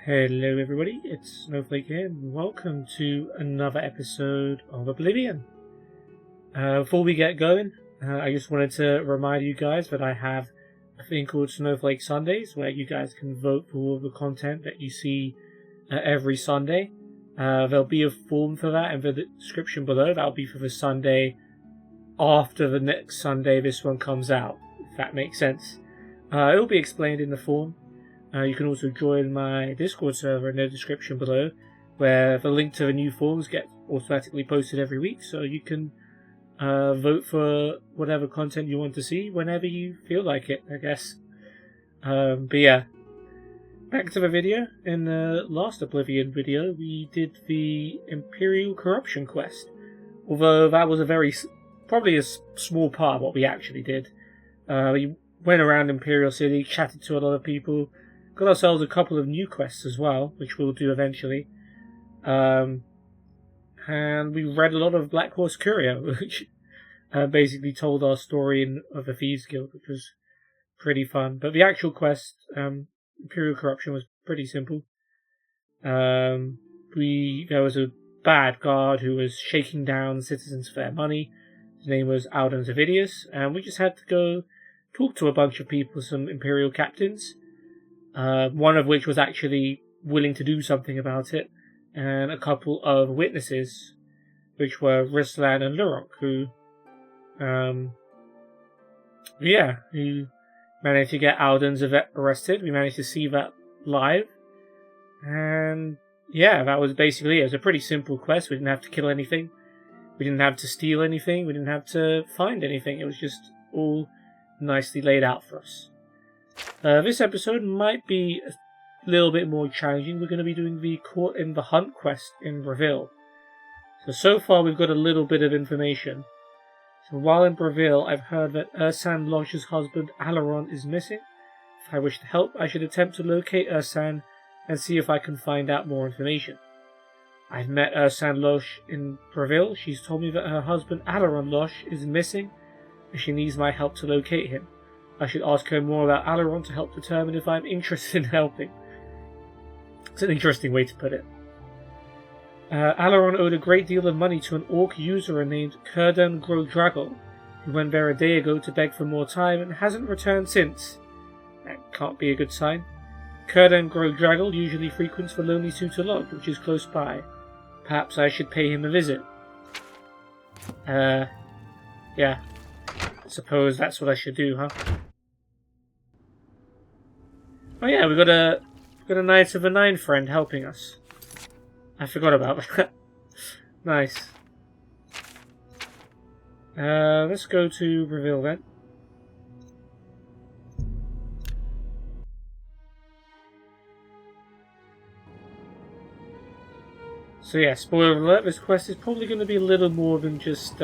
Hello everybody, it's Snowflake here and welcome to another episode of Oblivion. Before we get going, I just wanted to remind you guys that I have a thing called Snowflake Sundays where you guys can vote for all of the content that you see every Sunday. There'll be a form for that in the description below. That'll be for the Sunday after the next Sunday this one comes out, if that makes sense. It'll be explained in the form. You can also join my Discord server in the description below, where the link to the new forms get automatically posted every week, so you can vote for whatever content you want to see whenever you feel like it, I guess. But yeah, back to the video. In the last Oblivion video, we did the Imperial Corruption quest, although that was probably a small part of what we actually did. We went around Imperial City, chatted to a lot of people, got ourselves a couple of new quests as well, which we'll do eventually. And we read a lot of Black Horse Courier, which basically told our story of the Thieves Guild, which was pretty fun. But the actual quest, Imperial Corruption, was pretty simple. There was a bad guard who was shaking down citizens for their money. His name was Alden Zavidius, and we just had to go talk to a bunch of people, some Imperial captains. One of which was actually willing to do something about it, and a couple of witnesses, which were Rislan and Lurok, who managed to get Alden's arrested. We managed to see that live, and yeah, that was basically it. It was a pretty simple quest. We didn't have to kill anything, we didn't have to steal anything, we didn't have to find anything. It was just all nicely laid out for us. This episode might be a little bit more challenging. We're going to be doing the Caught in the Hunt quest in Breville. So far we've got a little bit of information. So while in Breville, I've heard that Ursan Losh's husband Alaron is missing. If I wish to help, I should attempt to locate Ursan and see if I can find out more information. I've met Ursan Losh in Breville. She's told me that her husband Alaron Losh is missing and she needs my help to locate him. I should ask her more about Alaron to help determine if I'm interested in helping. It's an interesting way to put it. Alaron owed a great deal of money to an orc usurer named Kurdan Grodragol, who went there a day ago to beg for more time and hasn't returned since. That can't be a good sign. Kurdan Grodragol usually frequents the Lonely Suitor Lodge, which is close by. Perhaps I should pay him a visit. Yeah. Suppose that's what I should do, huh? Oh yeah, we got a Knights of the Nine friend helping us. I forgot about that. Nice. Let's go to Breville then. So yeah, spoiler alert, this quest is probably going to be a little more than just,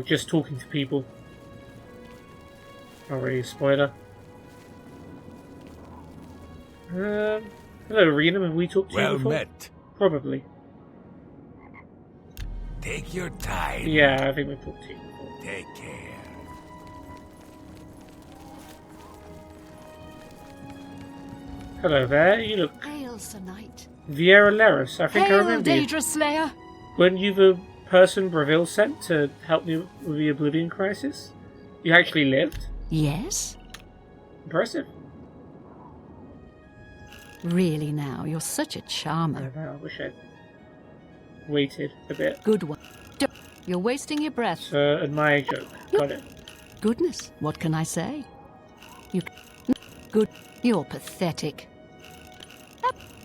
just talking to people. Not really a spoiler. Hello, Rena. Have we talked to you before? Well met. Probably. Take your time. Yeah, I think we've talked to you before. Take care. Hello there. You look Hail, Sir Knight. Viera Leris. I think I Hail, remember you. Daedra Slayer. Weren't you the person Breville sent to help me with the Oblivion crisis? You actually lived? Yes? Impressive. Really now, you're such a charmer. I wish I'd waited a bit. Good one. You're wasting your breath. So, admire joke. Got it. Goodness, what can I say? You're pathetic.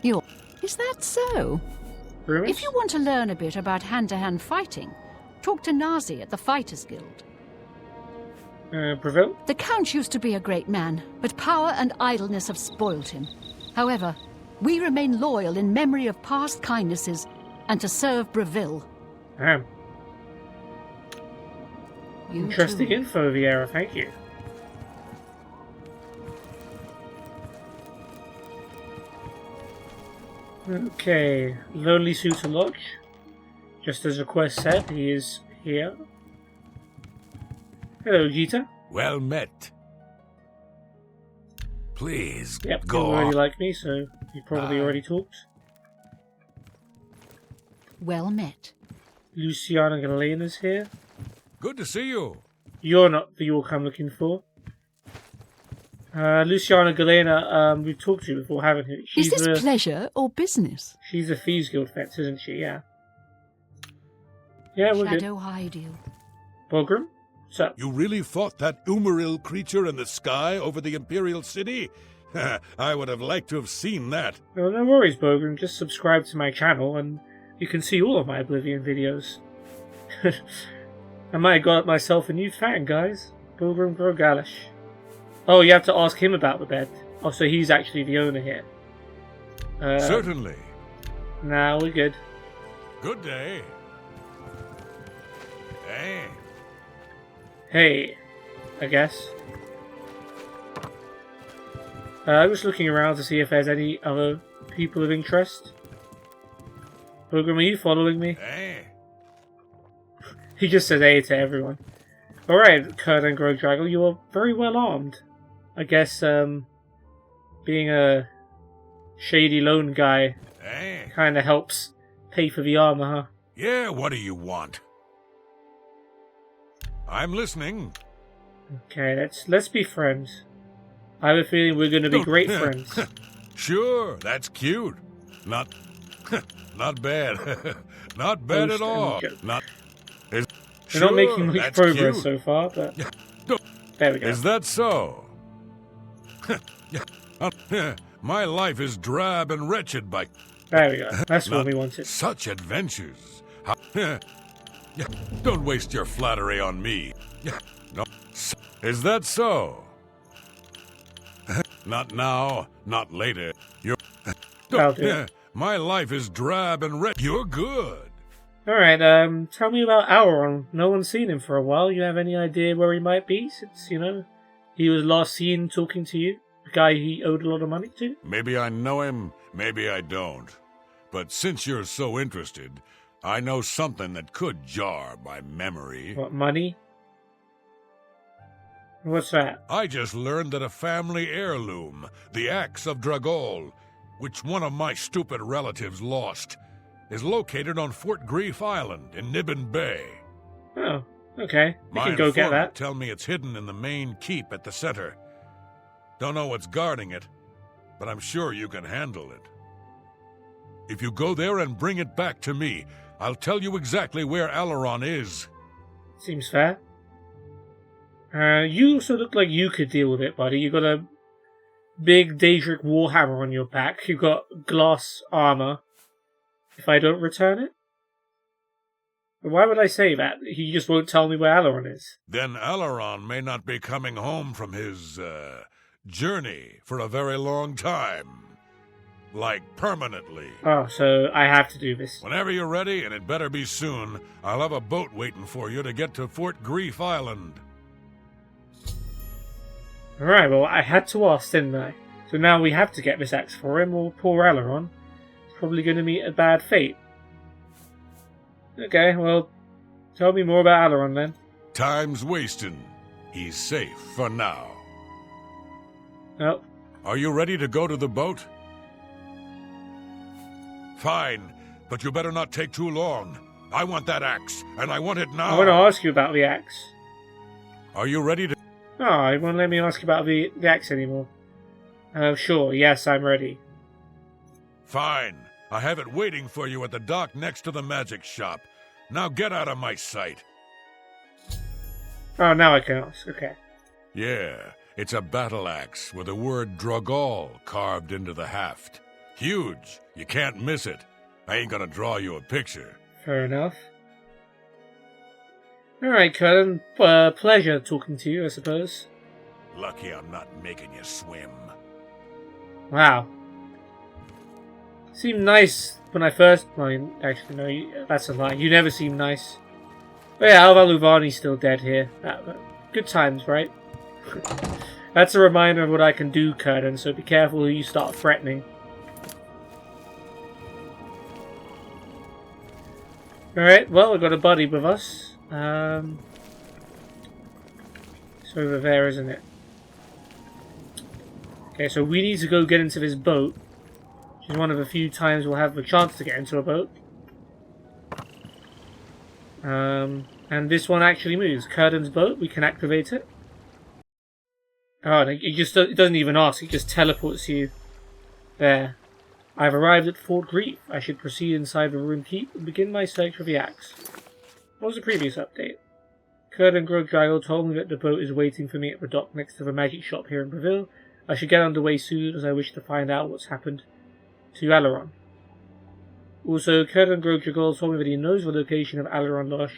Is that so? Rumors? If you want to learn a bit about hand-to-hand fighting, talk to Nazi at the Fighters Guild. Breville? The Count used to be a great man, but power and idleness have spoiled him. However, we remain loyal in memory of past kindnesses and to serve Breville. Damn. Interesting too. info, Viera. Thank you. Okay, Lonely Suitor Lodge. Just as the quest said, he is here. Hello, Jita. Well met. Please, Yep, go you already on. like me, so you probably already talked. Well met. Luciana Galena's here. Good to see you. You're not the orc I'm looking for. Luciana Galena, we've talked to you before, haven't we? Is this pleasure or business? She's a Thieves Guild fence, isn't she? Yeah. Yeah, we're Shadow hide you. good. Bulgrim? What's up? You really fought that Umaril creature in the sky over the Imperial City? I would have liked to have seen that. Well, no worries, Bulgrim. Just subscribe to my channel and you can see all of my Oblivion videos. I might have got myself a new fan, guys. Bulgrim Grogalish. Oh, you have to ask him about the bed. Oh, so he's actually the owner here. Certainly. Nah, we're good. Good day. Hey. Hey, I guess. I'm just looking around to see if there's any other people of interest. Bulgrim, are you following me? Hey. He just says hey to everyone. Alright, Kurt and Grogdraggle, you are very well armed. I guess, being a shady lone guy Hey. kinda helps pay for the armor, huh? Yeah, what do you want? I'm listening. Okay, let's be friends. I have a feeling we're gonna be great friends. Sure, that's cute. Not not bad. Not bad at all. Not is, We're not making much that's progress cute. so far, but Don't- there we go. Is that so? My life is drab and wretched by There we go. That's what Not we wanted. such adventures. Don't waste your flattery on me. No, is that so? Not now, not later. You're I'll do it. My life is drab and wretched. You're good. Alright, tell me about Auron. No one's seen him for a while. You have any idea where he might be since, he was last seen talking to you? The guy he owed a lot of money to? Maybe I know him, maybe I don't. But since you're so interested, I know something that could jar my memory. What, money? What's that? I just learned that a family heirloom, the axe of Dragol, which one of my stupid relatives lost, is located on Fort Grief Island in Nibbin Bay. Oh, okay. We My can go get informant that. tell me it's hidden in the main keep at the center. Don't know what's guarding it, but I'm sure you can handle it. If you go there and bring it back to me, I'll tell you exactly where Alaron is. Seems fair. You also look like you could deal with it, buddy. You got a big Daedric warhammer on your back. You got glass armor. If I don't return it? Why would I say that? He just won't tell me where Alaron is. Then Alaron may not be coming home from his, journey for a very long time. Like, permanently. Oh, so I have to do this. Whenever you're ready, and it better be soon, I'll have a boat waiting for you to get to Fort Grief Island. Alright, well, I had to ask, didn't I? So now we have to get this axe for him, or poor Alaron is probably going to meet a bad fate. Okay, well, tell me more about Alaron then. Time's wasting. He's safe for now. Oh, Are you ready to go to the boat? Fine, but you better not take too long. I want that axe, and I want it now. I want to ask you about the axe. Are you ready to... Oh, you won't let me ask you about the axe anymore. Sure, yes, I'm ready. Fine. I have it waiting for you at the dock next to the magic shop. Now get out of my sight. Oh, now I can ask, okay. Yeah, it's a battle axe with the word Dragol carved into the haft. Huge. You can't miss it. I ain't gonna draw you a picture. Fair enough. Alright, Cullen. Pleasure talking to you, I suppose. Lucky I'm not making you swim. Wow. Seemed nice when I first... Well, actually, no, that's a lie. You never seem nice. But yeah, Alva Luvani's still dead here. Good times, right? That's a reminder of what I can do, Curtin, so be careful who you start threatening. Alright, well, we've got a buddy with us. It's over there, isn't it? Okay, so we need to go get into this boat, which is one of the few times we'll have a chance to get into a boat. And this one actually moves. Curdan's boat, we can activate it. Oh, it doesn't even ask, it just teleports you there. I've arrived at Fort Grief. I should proceed inside the ruined keep and begin my search for the axe. What was the previous update? Curdan Grogdrago told me that the boat is waiting for me at the dock next to the magic shop here in Breville. I should get underway soon as I wish to find out what's happened to Alaron. Also, Curdan Grogdrago told me that he knows the location of Alaron Losh,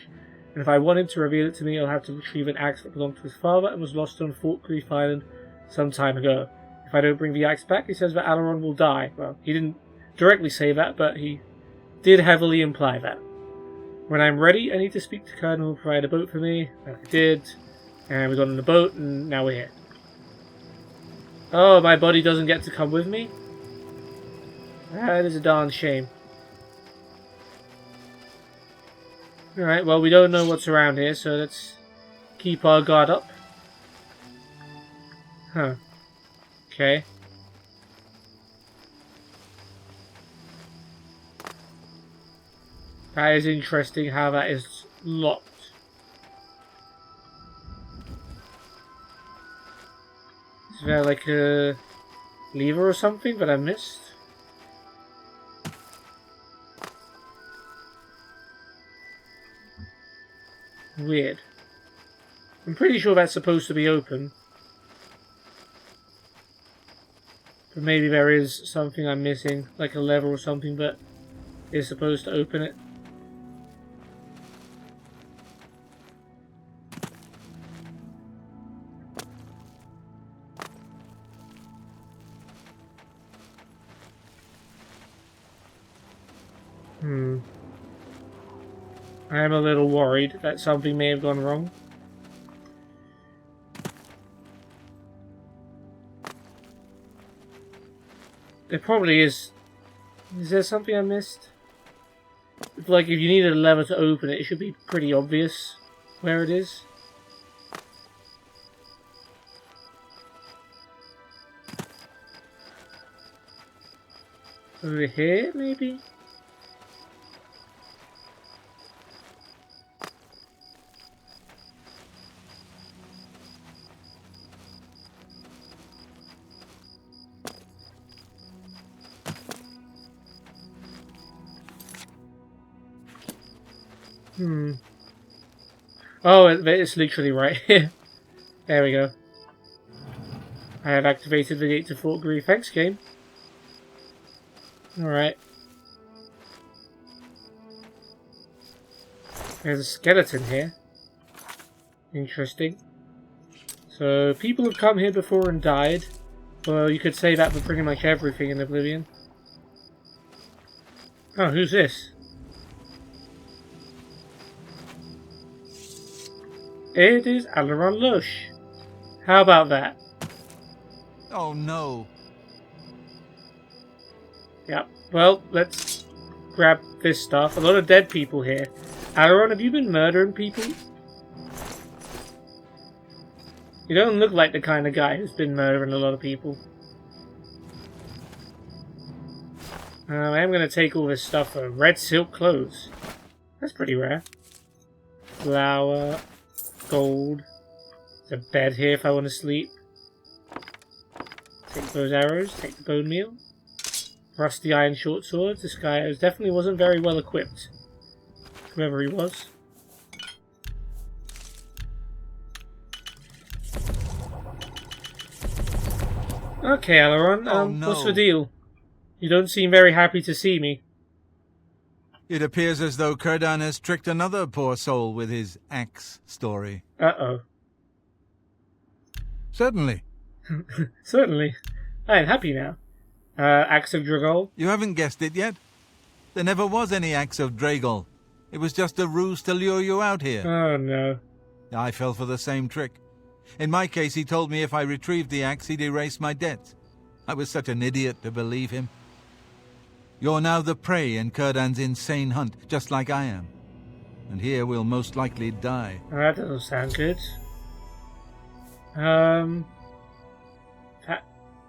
and if I want him to reveal it to me, I'll have to retrieve an axe that belonged to his father and was lost on Fort Grief Island some time ago. If I don't bring the axe back, he says that Alaron will die. Well, he didn't directly say that, but he did heavily imply that. When I'm ready, I need to speak to Curdan, who will provide a boat for me. I did, and we got on the boat, and now we're here. Oh, my body doesn't get to come with me? That is a darn shame. Alright, well, we don't know what's around here, so let's keep our guard up. Huh. Okay. That is interesting how that is locked. Is there like a lever or something that I missed? Weird. I'm pretty sure that's supposed to be open. But maybe there is something I'm missing, like a lever or something that is supposed to open it. I am a little worried that something may have gone wrong. There probably is. Is there something I missed? Like, if you needed a lever to open it, it should be pretty obvious where it is. Over here, maybe? Oh, it's literally right here. There we go. I have activated the gate to Fort Grief. Thanks, game. Alright. There's a skeleton here. Interesting. So, people have come here before and died. Well, you could say that for pretty much everything in Oblivion. Oh, who's this? It is Alaron Lush. How about that? Oh no. Yep. Well, let's grab this stuff. A lot of dead people here. Alaron, have you been murdering people? You don't look like the kind of guy who's been murdering a lot of people. I am going to take all this stuff for red silk clothes. That's pretty rare. Flour. Gold. There's a bed here if I want to sleep. Take those arrows. Take the bone meal. Rusty iron short swords. This guy definitely wasn't very well equipped. Whoever he was. Okay, Alaron. No. What's the deal? You don't seem very happy to see me. It appears as though Curdan has tricked another poor soul with his axe story. Uh-oh. Certainly. Certainly. I am happy now. Axe of Dragol? You haven't guessed it yet? There never was any axe of Dragol. It was just a ruse to lure you out here. Oh, no. I fell for the same trick. In my case, he told me if I retrieved the axe, he'd erase my debts. I was such an idiot to believe him. You're now the prey in Curdan's insane hunt, just like I am. And here we'll most likely die. Oh, that doesn't sound good.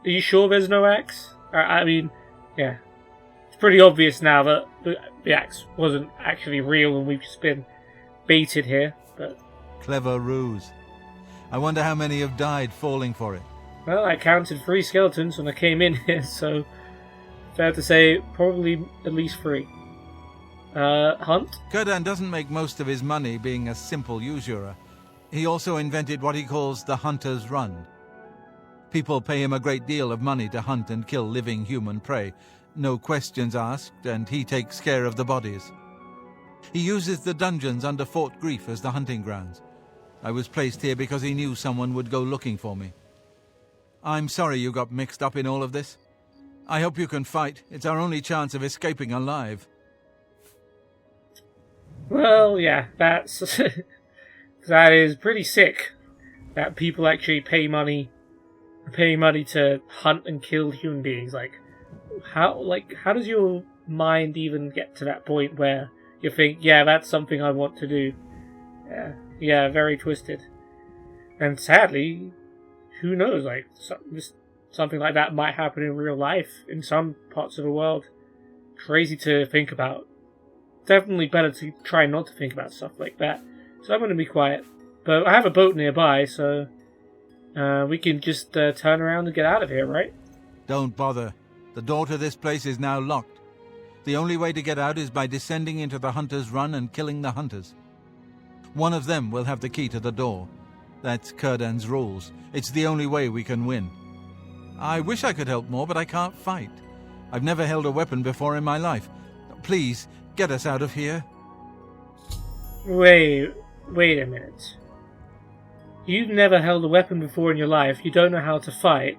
Are you sure there's no axe? I mean, yeah. It's pretty obvious now that the axe wasn't actually real and we've just been baited here, but... Clever ruse. I wonder how many have died falling for it. Well, I counted 3 skeletons when I came in here, so... Fair to say, probably at least 3. Hunt? Kurdan doesn't make most of his money being a simple usurer. He also invented what he calls the Hunter's Run. People pay him a great deal of money to hunt and kill living human prey. No questions asked, and he takes care of the bodies. He uses the dungeons under Fort Grief as the hunting grounds. I was placed here because he knew someone would go looking for me. I'm sorry you got mixed up in all of this. I hope you can fight. It's our only chance of escaping alive. Well, yeah, that's... that is pretty sick. That people actually pay money to hunt and kill human beings. How does your mind even get to that point where you think, yeah, that's something I want to do? Yeah, very twisted. And sadly, who knows, something like that might happen in real life in some parts of the world. Crazy to think about. Definitely better to try not to think about stuff like that. So I'm going to be quiet. But I have a boat nearby, so we can just turn around and get out of here, right? Don't bother. The door to this place is now locked. The only way to get out is by descending into the Hunter's Run and killing the hunters. One of them will have the key to the door. That's Kurdan's rules. It's the only way we can win. I wish I could help more, but I can't fight. I've never held a weapon before in my life. Please, get us out of here. Wait a minute. You've never held a weapon before in your life, you don't know how to fight,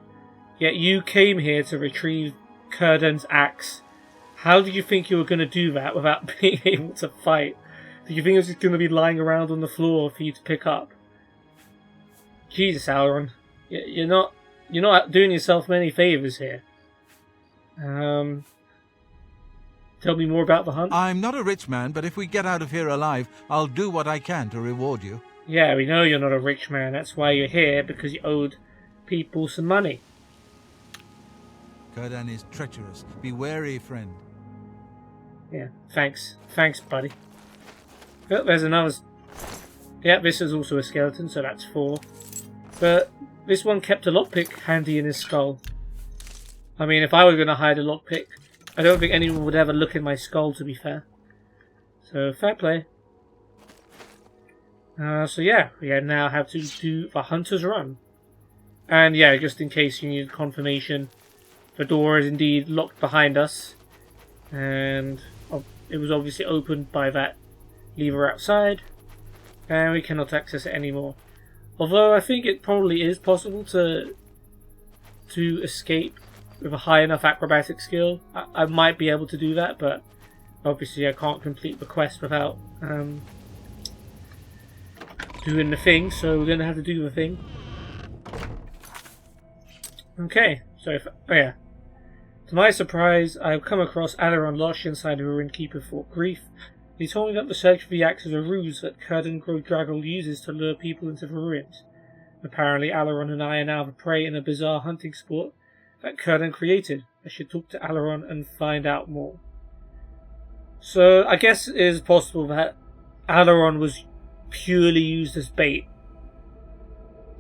yet you came here to retrieve Kurdan's axe. How did you think you were going to do that without being able to fight? Did you think it was just going to be lying around on the floor for you to pick up? Jesus, Alaron. You're not doing yourself many favours here. Tell me more about the hunt. I'm not a rich man, but if we get out of here alive, I'll do what I can to reward you. Yeah, we know you're not a rich man. That's why you're here, because you owed people some money. Kurdan is treacherous. Be wary, friend. Yeah, thanks. Thanks, buddy. Oh, there's another... Yeah, this is also a skeleton, so that's 4. But this one kept a lockpick handy in his skull. I mean, if I were going to hide a lockpick, I don't think anyone would ever look in my skull, to be fair. So, fair play. So yeah, we now have to do the Hunter's Run. And yeah, just in case you need confirmation, the door is indeed locked behind us. And it was obviously opened by that lever outside. And we cannot access it anymore. Although I think it probably is possible to escape with a high enough acrobatic skill. I might be able to do that, but obviously I can't complete the quest without doing the thing, so we're going to have to do the thing. Okay, so to my surprise, I've come across Alaron lodged inside the ruined keep of Fort Grief. He told me that the search for the axe is a ruse that Kurdan Grogdraggle uses to lure people into the ruins. Apparently Alaron and I are now the prey in a bizarre hunting sport that Kurdan created. I should talk to Alaron and find out more. So I guess it is possible that Alaron was purely used as bait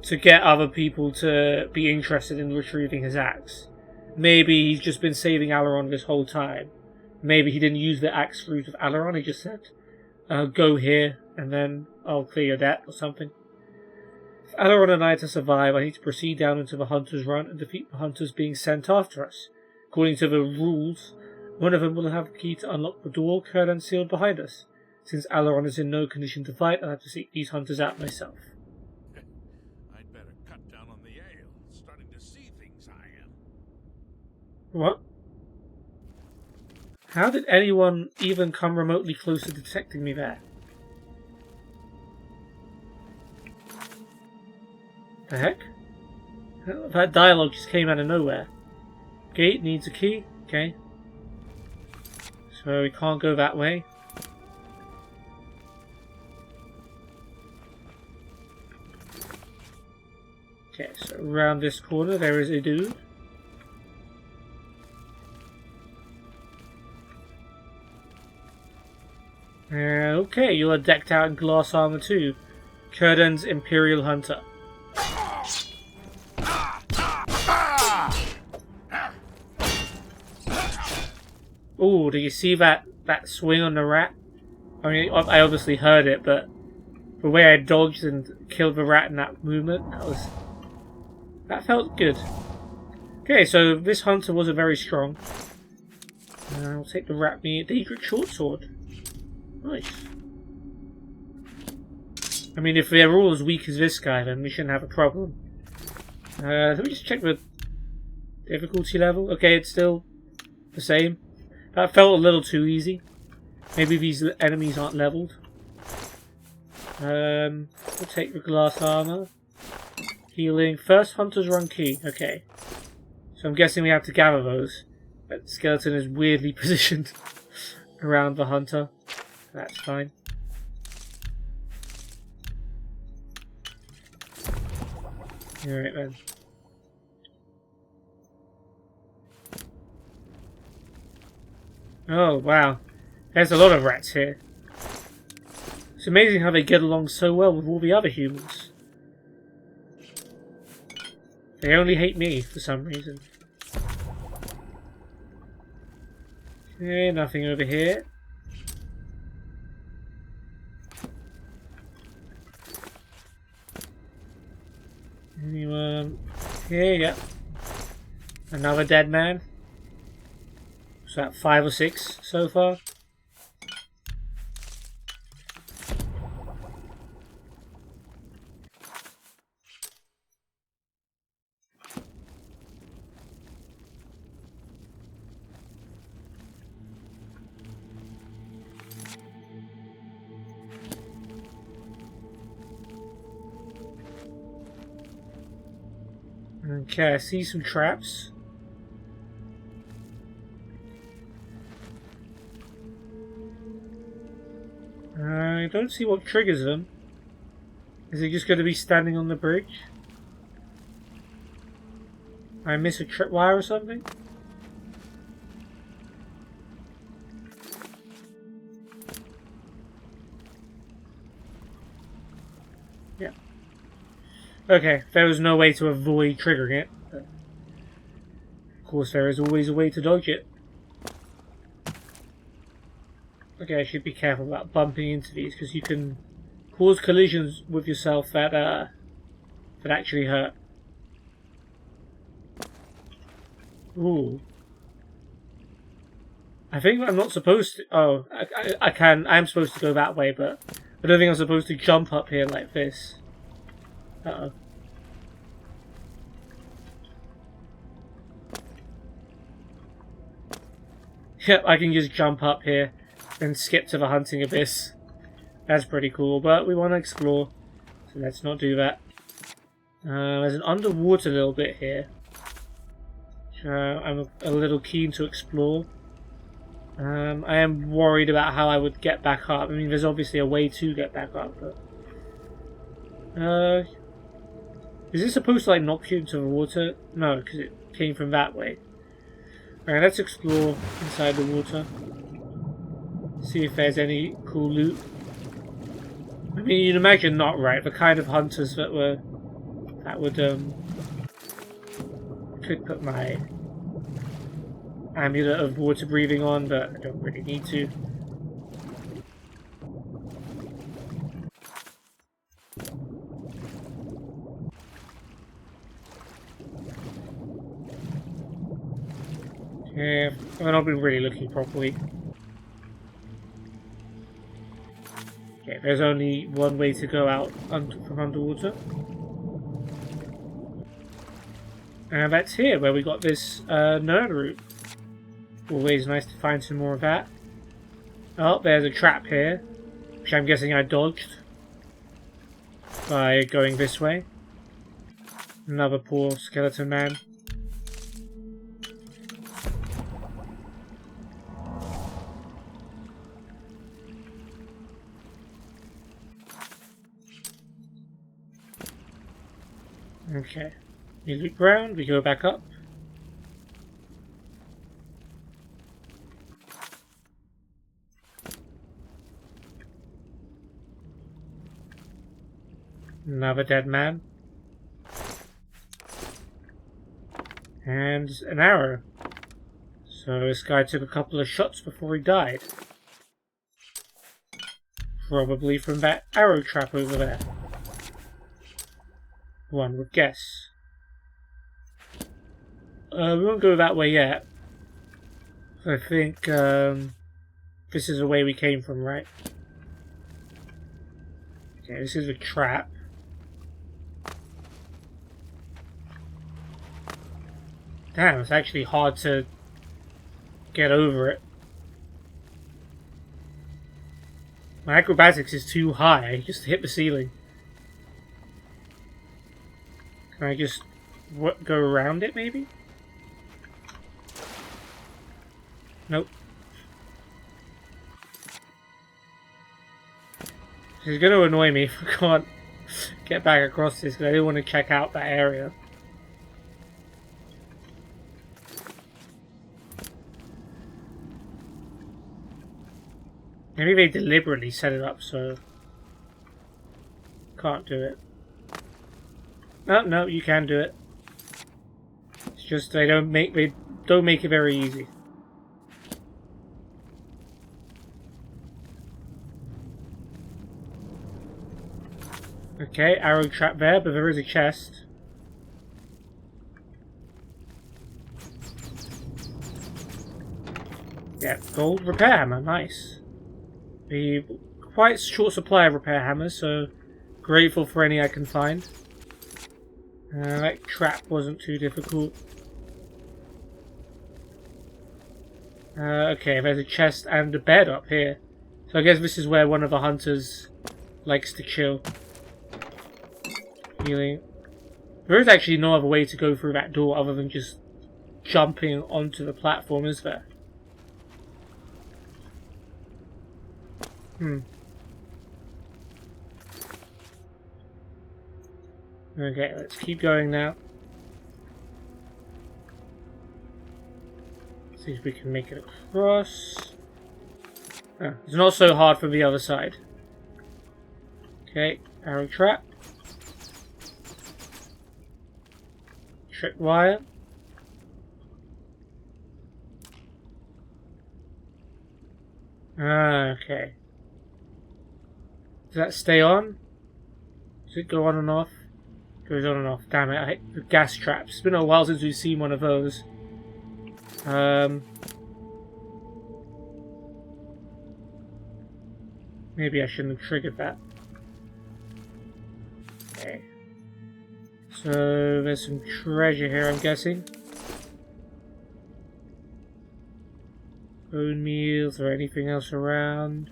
to get other people to be interested in retrieving his axe. Maybe he's just been saving Alaron this whole time. Maybe he didn't use the axe route of Alaron, he just said, go here and then I'll clear your debt or something. For Alaron and I to survive, I need to proceed down into the Hunter's Run and defeat the hunters being sent after us. According to the rules, one of them will have the key to unlock the door Kurdan sealed behind us. Since Alaron is in no condition to fight, I'll have to seek these hunters out myself. I'd better cut down on the ale. Starting to see things I am. What? How did anyone even come remotely close to detecting me there? The heck? That dialogue just came out of nowhere. Gate needs a key? Okay. So we can't go that way. Okay, so around this corner there is a dude. Okay, you are decked out in glass armor too. Kurdan's Imperial Hunter. Oh, do you see that swing on the rat? I mean, I obviously heard it, but the way I dodged and killed the rat in that movement, that felt good. Okay, so this hunter wasn't very strong. I'll take the rat meat. Daedric short sword. Nice. I mean, if they're all as weak as this guy, then we shouldn't have a problem. Let me just check the difficulty level. Okay, it's still the same. That felt a little too easy. Maybe these enemies aren't leveled. We'll take the glass armor. Healing. First hunter's run key. Okay. So I'm guessing we have to gather those. That skeleton is weirdly positioned around the hunter. That's fine. Alright then. Oh wow. There's a lot of rats here. It's amazing how they get along so well with all the other humans. They only hate me for some reason. Okay, nothing over here. Anyone here? Yep. Another dead man. So that 5 or 6 so far. Okay, I see some traps. I don't see what triggers them. Is he just going to be standing on the bridge? I miss a tripwire or something? Yeah. Okay, there was no way to avoid triggering it. But of course, there is always a way to dodge it. Okay, I should be careful about bumping into these because you can cause collisions with yourself that actually hurt. Ooh. I think I'm not supposed to. Oh, I can. I am supposed to go that way, but I don't think I'm supposed to jump up here like this. Uh-oh. Yep, I can just jump up here and skip to the hunting abyss. That's pretty cool, but we want to explore, so let's not do that. There's an underwater little bit here. I'm a little keen to explore. I am worried about how I would get back up. I mean, there's obviously a way to get back up, but... is this supposed to, like, knock you into the water? No, because it came from that way. Alright, let's explore inside the water. See if there's any cool loot. I mean, you'd imagine not, right? The kind of hunters that would, could put my amulet of water breathing on, but I don't really need to. Yeah, I've not been really looking properly. Okay, there's only one way to go out from underwater. And that's here, where we got this nerd root. Always nice to find some more of that. Oh, there's a trap here, which I'm guessing I dodged by going this way. Another poor skeleton man. Okay, we loop round, we go back up. Another dead man. And an arrow. So this guy took a couple of shots before he died. Probably from that arrow trap over there. One would guess. We won't go that way yet. I think this is the way we came from, right? Okay, this is a trap. Damn, it's actually hard to get over it. My acrobatics is too high, just hit the ceiling. Can I just go around it, maybe? Nope. This is going to annoy me if I can't get back across this, because I didn't want to check out that area. Maybe they deliberately set it up so can't do it. No, you can do it. It's just they don't make it very easy. Okay, arrow trap there, but there is a chest. Yeah, gold repair hammer, nice. The quite short supply of repair hammers, so grateful for any I can find. That trap wasn't too difficult. Okay, there's a chest and a bed up here. So I guess this is where one of the hunters likes to chill. Healing. There is actually no other way to go through that door other than just jumping onto the platform, is there? Okay, let's keep going now. See if we can make it across. Oh, it's not so hard from the other side. Okay, arrow trap. Tripwire. Okay. Does that stay on? Does it go on and off? Goes on and off. Damn it, I hate the gas traps. It's been a while since we've seen one of those. Maybe I shouldn't have triggered that. Okay. So there's some treasure here, I'm guessing. Bone meals or anything else around.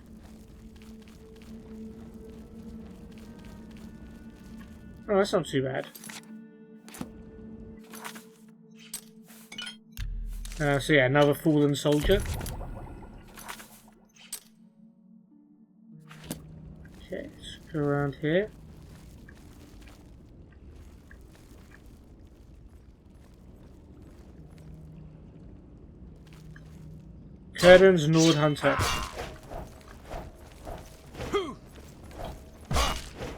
Oh, that's not too bad. So yeah, another fallen soldier. Okay, let's go around here. Curtains Nord Hunter.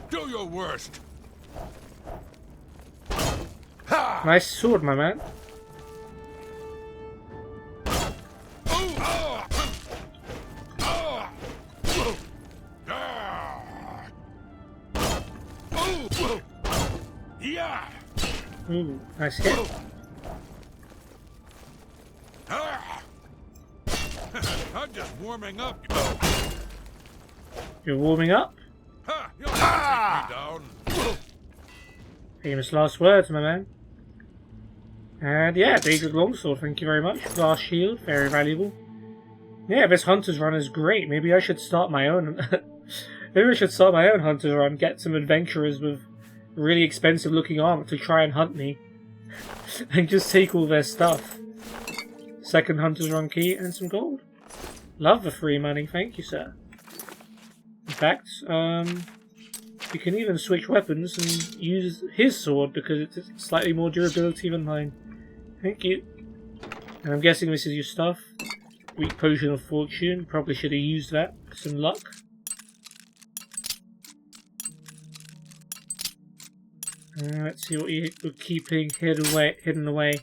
Do your worst. Nice sword, my man. Ooh, nice hit. I'm just warming up. You're warming up? You'll never take me down. Famous last words, my man. And yeah, big longsword, thank you very much. Glass shield, very valuable. Yeah, this hunter's run is great. Maybe I should start my own. Maybe I should start my own hunter's run. Get some adventurers with really expensive looking armor to try and hunt me. And just take all their stuff. Second hunter's run key and some gold. Love the free money, thank you, sir. In fact, you can even switch weapons and use his sword because it's slightly more durability than mine. Thank you. And I'm guessing this is your stuff. Weak potion of fortune. Probably should have used that. Some luck. Let's see what you're keeping hidden away.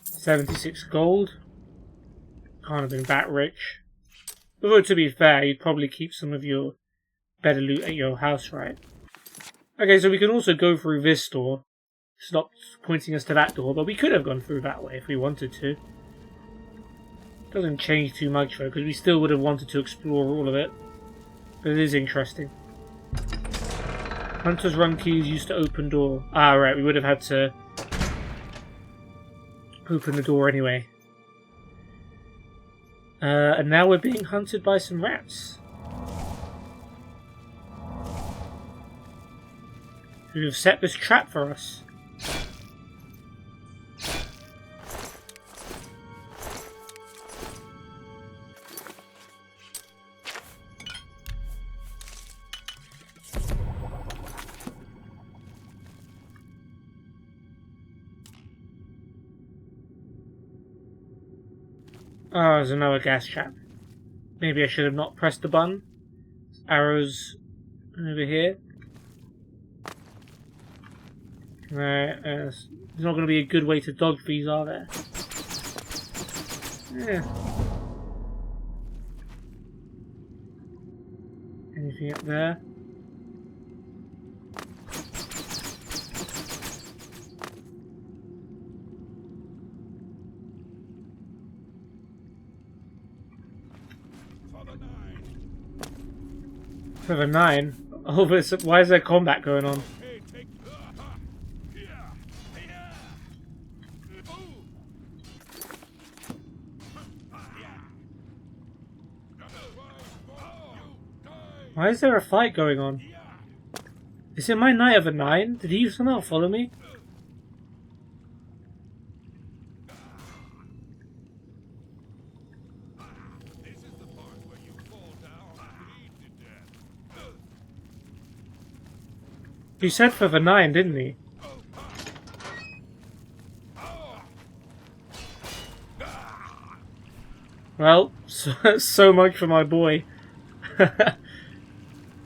76 gold. Can't have been that rich. Although, to be fair, you'd probably keep some of your better loot at your house, right? Okay, so we can also go through this door. It's not pointing us to that door, but we could have gone through that way if we wanted to. Doesn't change too much, though, because we still would have wanted to explore all of it. But it is interesting. Hunter's Run keys used to open door. Ah, right, we would have had to open the door anyway. And now we're being hunted by some rats. Who have set this trap for us. Oh, there's another gas trap. Maybe I should have not pressed the button. Arrows over here. Right, there's not going to be a good way to dodge these, are there? Yeah. Anything up there? For the 9? Oh, why is there combat going on? Why is there a fight going on? Is it my Knight of a 9? Did he somehow follow me? He said for the 9, didn't he? Well, so much for my boy.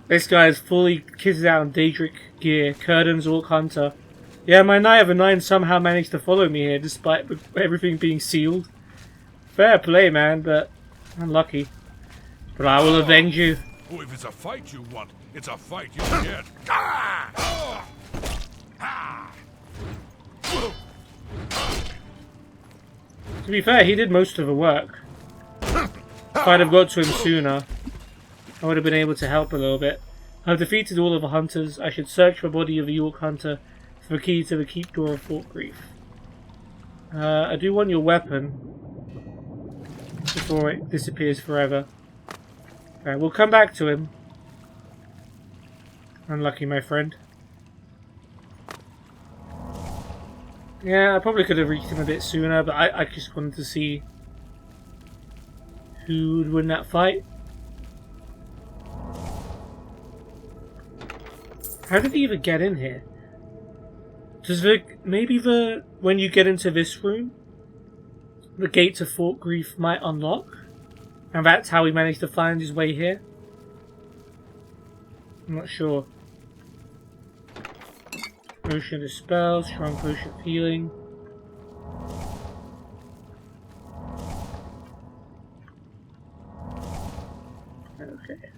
This guy is fully kitted out in Daedric gear. Curdon's Orc Hunter. Yeah, my Knight of a 9 somehow managed to follow me here despite everything being sealed. Fair play, man, but unlucky. But I will avenge you. Oh, if it's a fight you want, it's a fight you get. To be fair, he did most of the work. If I'd have got to him sooner, I would have been able to help a little bit. I've defeated all of the hunters. I should search for the body of the Orc Hunter for the key to the keep door of Fort Grief. I do want your weapon before it disappears forever. Right, we'll come back to him. Unlucky, my friend. Yeah, I probably could have reached him a bit sooner, but I just wanted to see who would win that fight. How did he even get in here? Does when you get into this room, the gate to Fort Grief might unlock? And that's how he managed to find his way here? I'm not sure. Potion of Dispel, Strong Potion of Healing. Okay.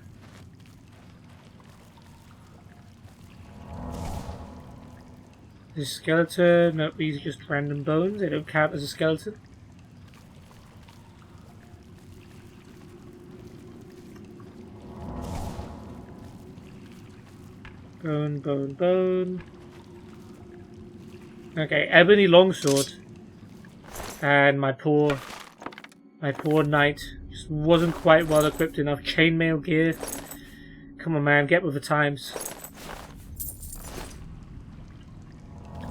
This skeleton, nope, these are just random bones, they don't count as a skeleton. Bone, bone, bone. Okay, ebony longsword. And my poor knight just wasn't quite well equipped enough. Chainmail gear. Come on, man, get with the times.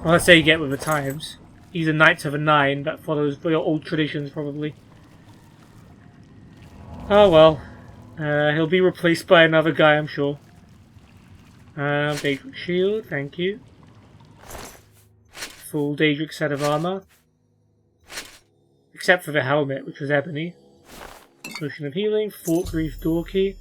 Well, I say get with the times. He's a knight of a 9 that follows your old traditions, probably. Oh well. He'll be replaced by another guy, I'm sure. Daedric shield, thank you. Full Daedric set of armor. Except for the helmet, which was ebony. Potion of healing, Fort Grief door key.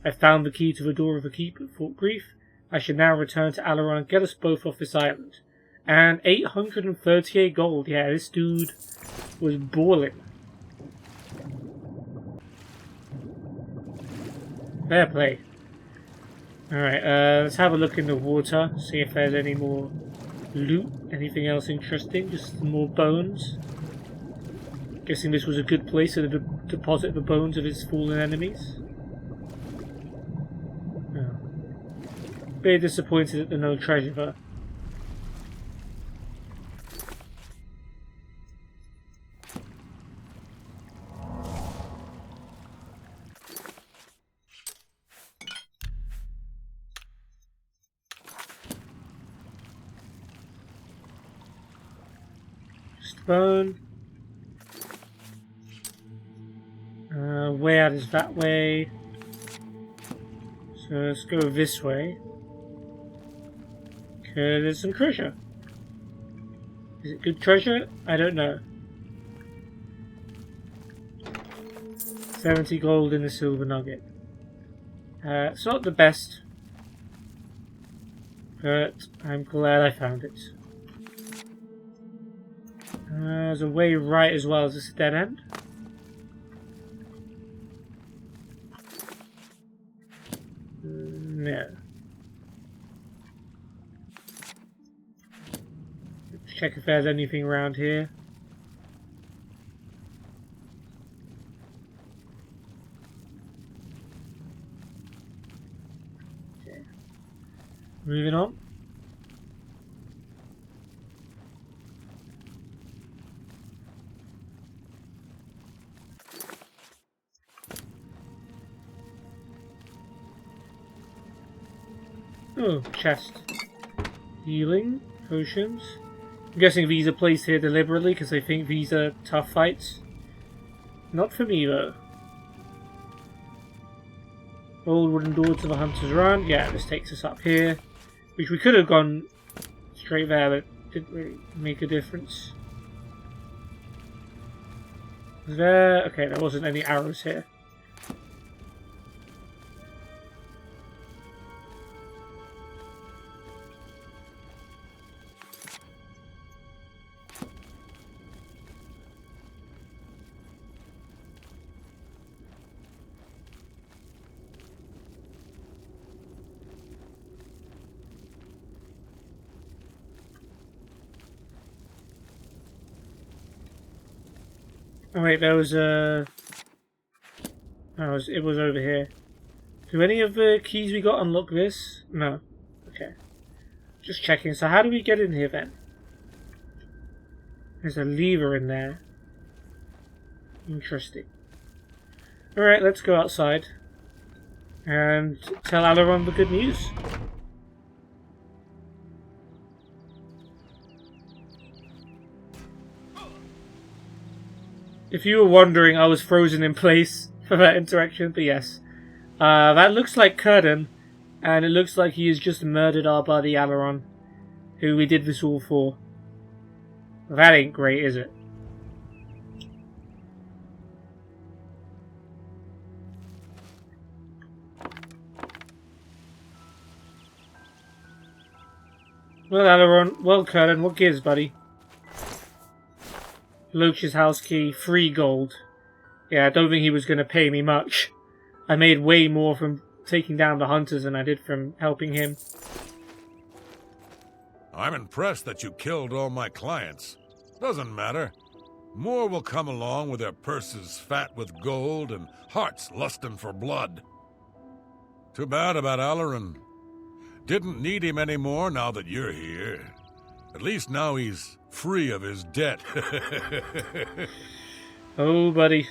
I found the key to the door of the keep at Fort Grief. I should now return to Alaron and get us both off this island. And 838 gold. Yeah, this dude was balling. Fair play. Alright, let's have a look in the water. See if there's any more loot. Anything else interesting. Just some more bones. Guessing this was a good place to deposit the bones of his fallen enemies. Oh. Very disappointed at the no treasure though. Just bone. Way out is that way. So let's go this way. Okay, there's some treasure. Is it good treasure? I don't know. 70 gold in the silver nugget. It's not the best, but I'm glad I found it. There's a way right as well. Is this a dead end? No. Let's check if there's anything around here. Okay. Moving on. Oh, chest. Healing. Potions. I'm guessing these are placed here deliberately because they think these are tough fights. Not for me though. Old wooden door to the Hunter's Run. Yeah, this takes us up here. Which we could have gone straight there, but didn't really make a difference. Was there? Okay, there wasn't any arrows here. Oh wait, there was a... Oh, it was over here. Do any of the keys we got unlock this? No. Okay. Just checking. So how do we get in here then? There's a lever in there. Interesting. Alright, let's go outside. And tell Alaron the good news. If you were wondering, I was frozen in place for that interaction, but yes. That looks like Curdan, and it looks like he has just murdered our buddy Alaron, who we did this all for. That ain't great, is it? Well, Alaron, well, Curdan, what gives, buddy? Loach's house key, 3 gold. Yeah, I don't think he was going to pay me much. I made way more from taking down the hunters than I did from helping him. I'm impressed that you killed all my clients. Doesn't matter. More will come along with their purses fat with gold and hearts lusting for blood. Too bad about Alaron. Didn't need him anymore now that you're here. At least now he's free of his debt. Oh, buddy.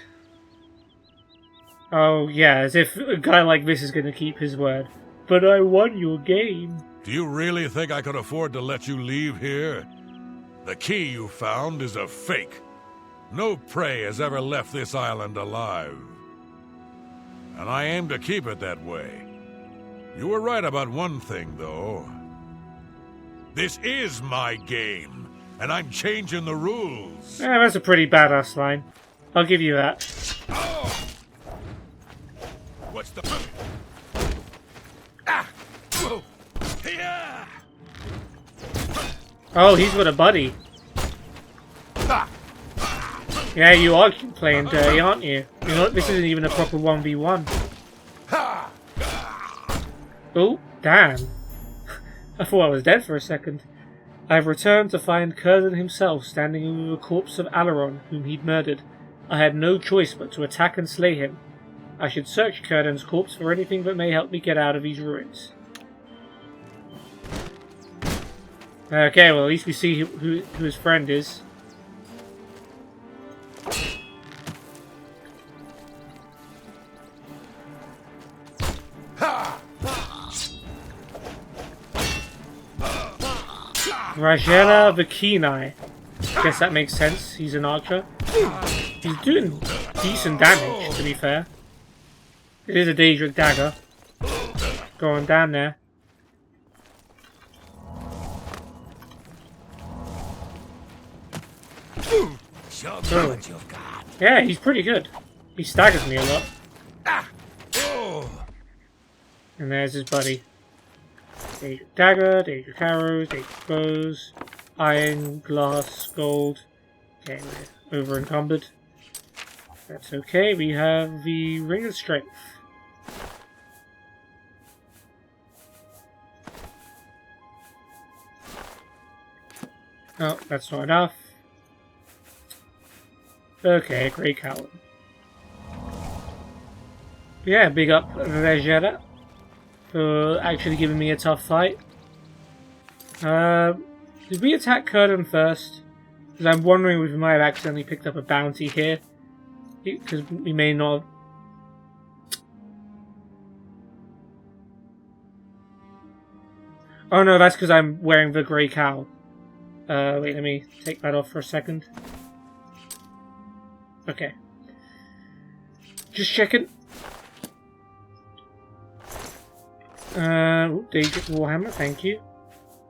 Oh, yeah, as if a guy like this is going to keep his word. But I won your game. Do you really think I could afford to let you leave here? The key you found is a fake. No prey has ever left this island alive. And I aim to keep it that way. You were right about one thing, though. This is my game, and I'm changing the rules. Yeah, that's a pretty badass line. I'll give you that. Oh! What's the... Oh, he's got a buddy. Yeah, you are playing dirty, aren't you? You know, this isn't even a proper 1v1. Oh, damn. I thought I was dead for a second. I have returned to find Círdan himself standing over the corpse of Alaron, whom he'd murdered. I had no choice but to attack and slay him. I should search Círdan's corpse for anything that may help me get out of these ruins. Okay, well at least we see who his friend is. Rajela Vakini. Guess that makes sense. He's an archer. He's doing decent damage, to be fair. It is a Daedric dagger. Going down there. Oh. Yeah, he's pretty good. He staggers me a lot. And there's his buddy. Daedric dagger, Daedric arrows, Daedric bows, iron, glass, gold. Okay, we're over encumbered. That's okay, we have the Ring of Strength. Oh, that's not enough. Okay, Grey Coward. Yeah, big up Rajela for actually giving me a tough fight. Did we attack Círdan first? Because I'm wondering if we might have accidentally picked up a bounty here. Because we may not. Oh no, that's because I'm wearing the Grey Cowl. Wait, let me take that off for a second. Okay. Just checking. Daedric Warhammer, thank you.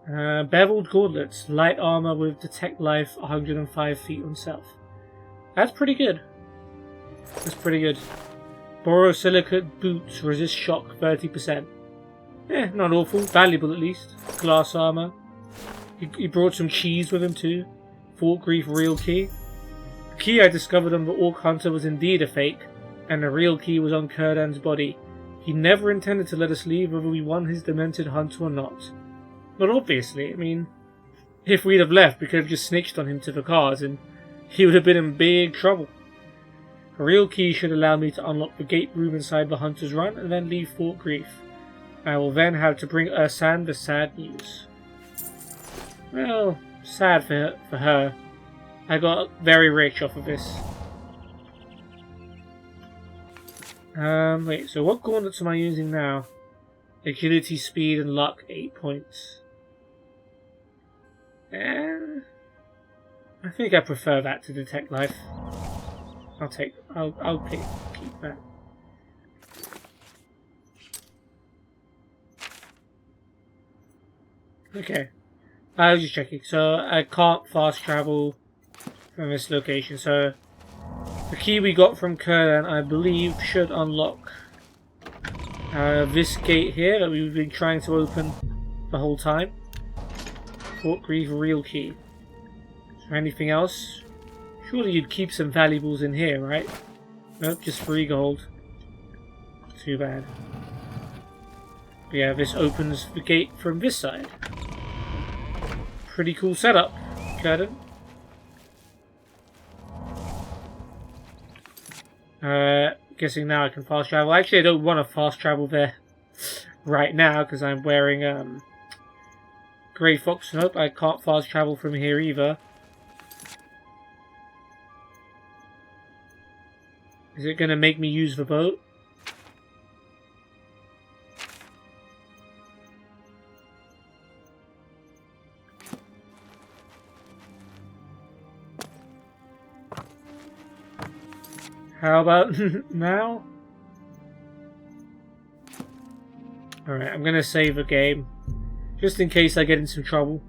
Beveled gauntlets, light armor with detect life 105 feet on self. That's pretty good. That's pretty good. Borosilicate boots, resist shock 30%. Eh, not awful. Valuable at least. Glass armor. He brought some cheese with him too. Fort Grief real key. The key I discovered on the Orc Hunter was indeed a fake, and the real key was on Círdan's body. He never intended to let us leave whether we won his demented hunt or not. But obviously, I mean, if we'd have left, we could have just snitched on him to the cars and he would have been in big trouble. A real key should allow me to unlock the gate room inside the Hunter's Run and then leave Fort Grief. I will then have to bring Ursan the sad news. Well, sad for her. I got very rich off of this. Wait, so what gauntlets am I using now? Agility, speed, and luck, 8 points. I think I prefer that to detect life. I'll keep that. Okay. I was just checking. So I can't fast travel from this location. So the key we got from Círdan, I believe, should unlock this gate here that we've been trying to open the whole time. Fort Grief real key. Is there anything else? Surely you'd keep some valuables in here, right? Nope, just 3 gold. Too bad. But yeah, this opens the gate from this side. Pretty cool setup, Círdan. Guessing now I can fast travel. Actually, I don't want to fast travel there right now because I'm wearing Grey Fox. Nope, I can't fast travel from here either. Is it going to make me use the boat? How about now? Alright, I'm gonna save a game. Just in case I get in some trouble.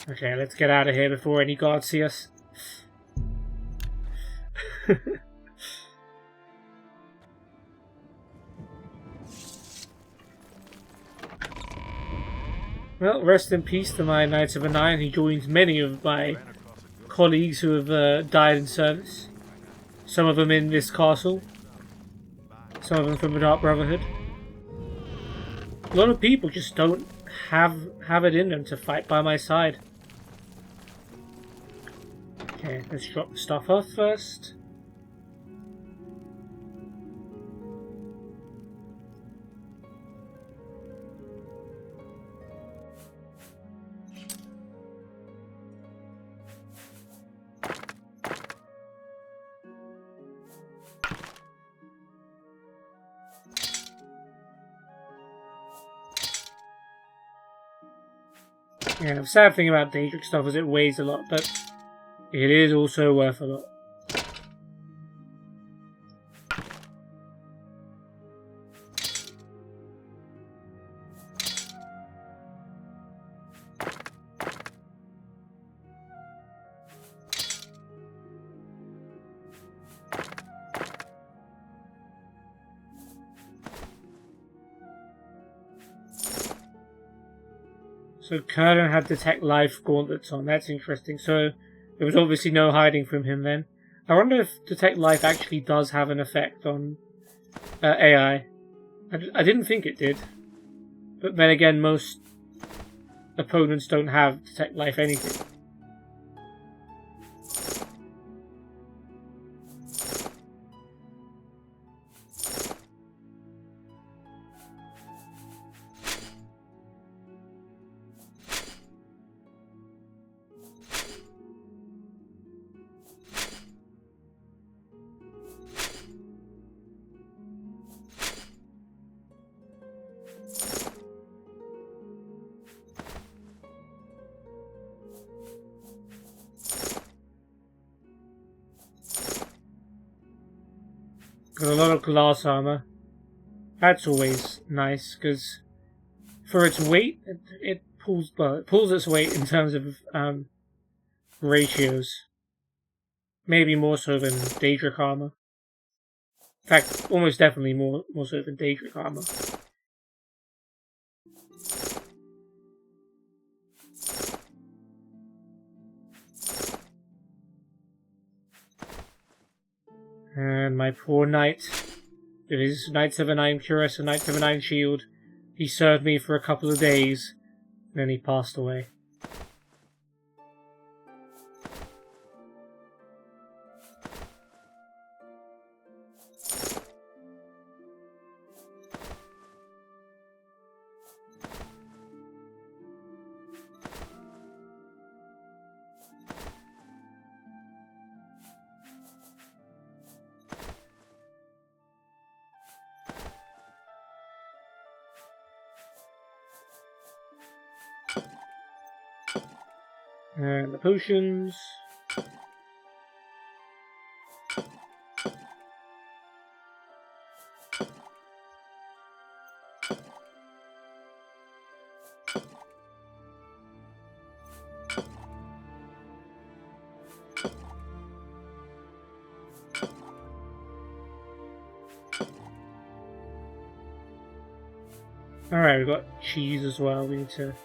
Okay, let's get out of here before any guards see us. Well, rest in peace to my Knights of the Nine. He joins many of my colleagues who have died in service. Some of them in this castle. Some of them from the Dark Brotherhood. A lot of people just don't have it in them to fight by my side. Okay, let's drop the stuff off first. Yeah, the sad thing about Daedric stuff is it weighs a lot, but it is also worth a lot. So Curdan had Detect Life gauntlets on. That's interesting. So there was obviously no hiding from him then. I wonder if Detect Life actually does have an effect on AI. I didn't think it did. But then again, most opponents don't have Detect Life anything. Got a lot of glass armor. That's always nice because for its weight, it pulls its weight in terms of ratios. Maybe more so than Daedric armor. In fact, almost definitely more so than Daedric armor. And my poor knight, with his Knights of the Nine Cuirass and Knights of the Nine Shield, he served me for a couple of days, and then he passed away. And the potions. Alright, we've got cheese as well. We need to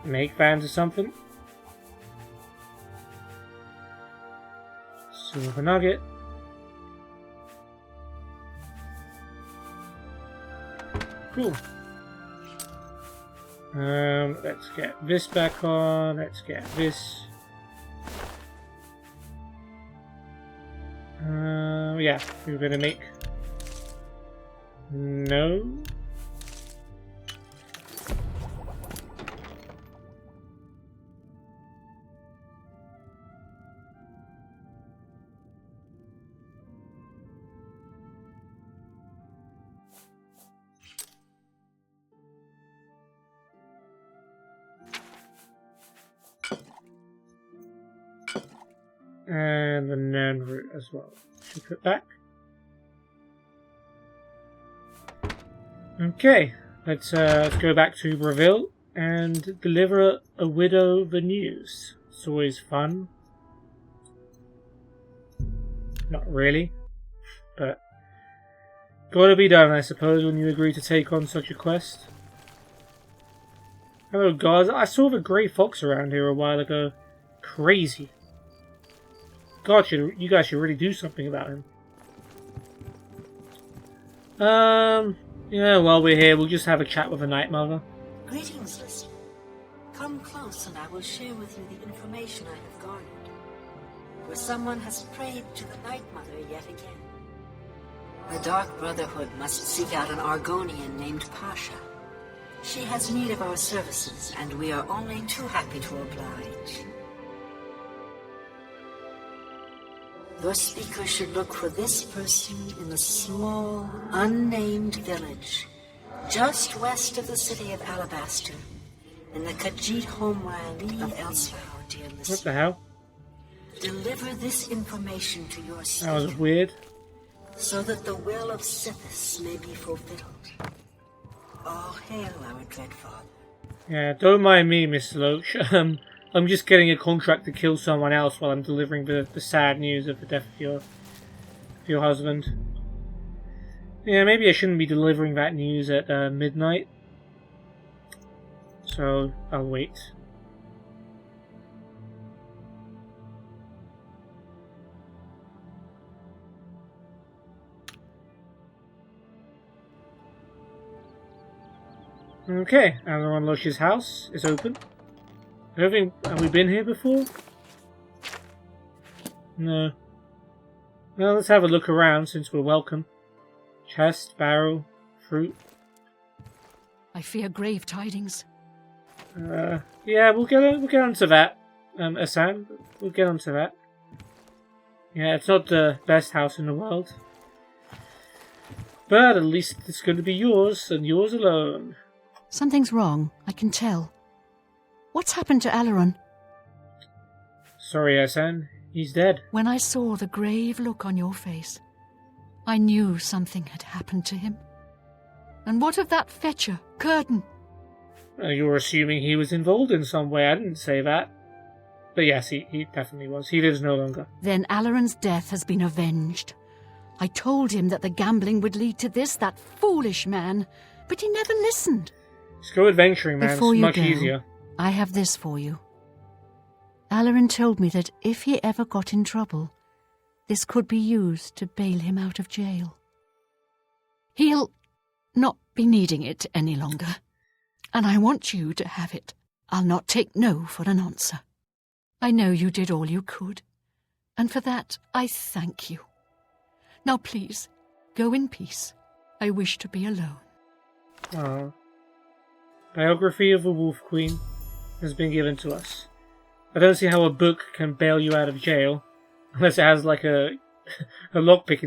make fans or something. Silver nugget. Cool. Let's get this back on. Let's get this. Yeah, we're gonna make. No. And the Nern root as well. Should put back. Okay, let's go back to Breville and deliver a widow the news. It's always fun. Not really, but gotta be done, I suppose, when you agree to take on such a quest. Hello, guys. I saw the grey fox around here a while ago. Crazy. God, you guys should really do something about him. Yeah, while we're here, we'll just have a chat with the Night Mother. Greetings, listener. Come close and I will share with you the information I have garnered. For someone has prayed to the Night Mother yet again. The Dark Brotherhood must seek out an Argonian named Pasha. She has need of our services, and we are only too happy to oblige. Your speaker should look for this person in a small, unnamed village, just west of the city of Alabaster, in the Khajiit homeland of Elsvow, dear listener. What the hell? Deliver this information to your That was speaker, weird. so that the will of Sithis may be fulfilled. All hail our dread father. Yeah, don't mind me, Mr. Loach. I'm just getting a contract to kill someone else while I'm delivering the sad news of the death of your husband. Yeah, maybe I shouldn't be delivering that news at midnight. So, I'll wait. Okay, Alaron Losh's house is open. I don't think... Have we been here before? No. Well, let's have a look around since we're welcome. Chest, barrel, fruit. I fear grave tidings. Yeah, we'll get onto that, Asan. We'll get onto that. Yeah, it's not the best house in the world. But at least it's going to be yours, and yours alone. Something's wrong, I can tell. What's happened to Alaron? Sorry, Asan. He's dead. When I saw the grave look on your face, I knew something had happened to him. And what of that fetcher, Curtin? You're assuming he was involved in some way. I didn't say that. But yes, he definitely was. He lives no longer. Then Alaron's death has been avenged. I told him that the gambling would lead to this, that foolish man, but he never listened. Just go adventuring, man. Before It's you much go, easier. I have this for you. Alaron told me that if he ever got in trouble, this could be used to bail him out of jail. He'll not be needing it any longer, and I want you to have it. I'll not take no for an answer. I know you did all you could, and for that I thank you. Now please, go in peace. I wish to be alone. Aww. Biography of a Wolf Queen has been given to us. I don't see how a book can bail you out of jail, unless it has like a lockpick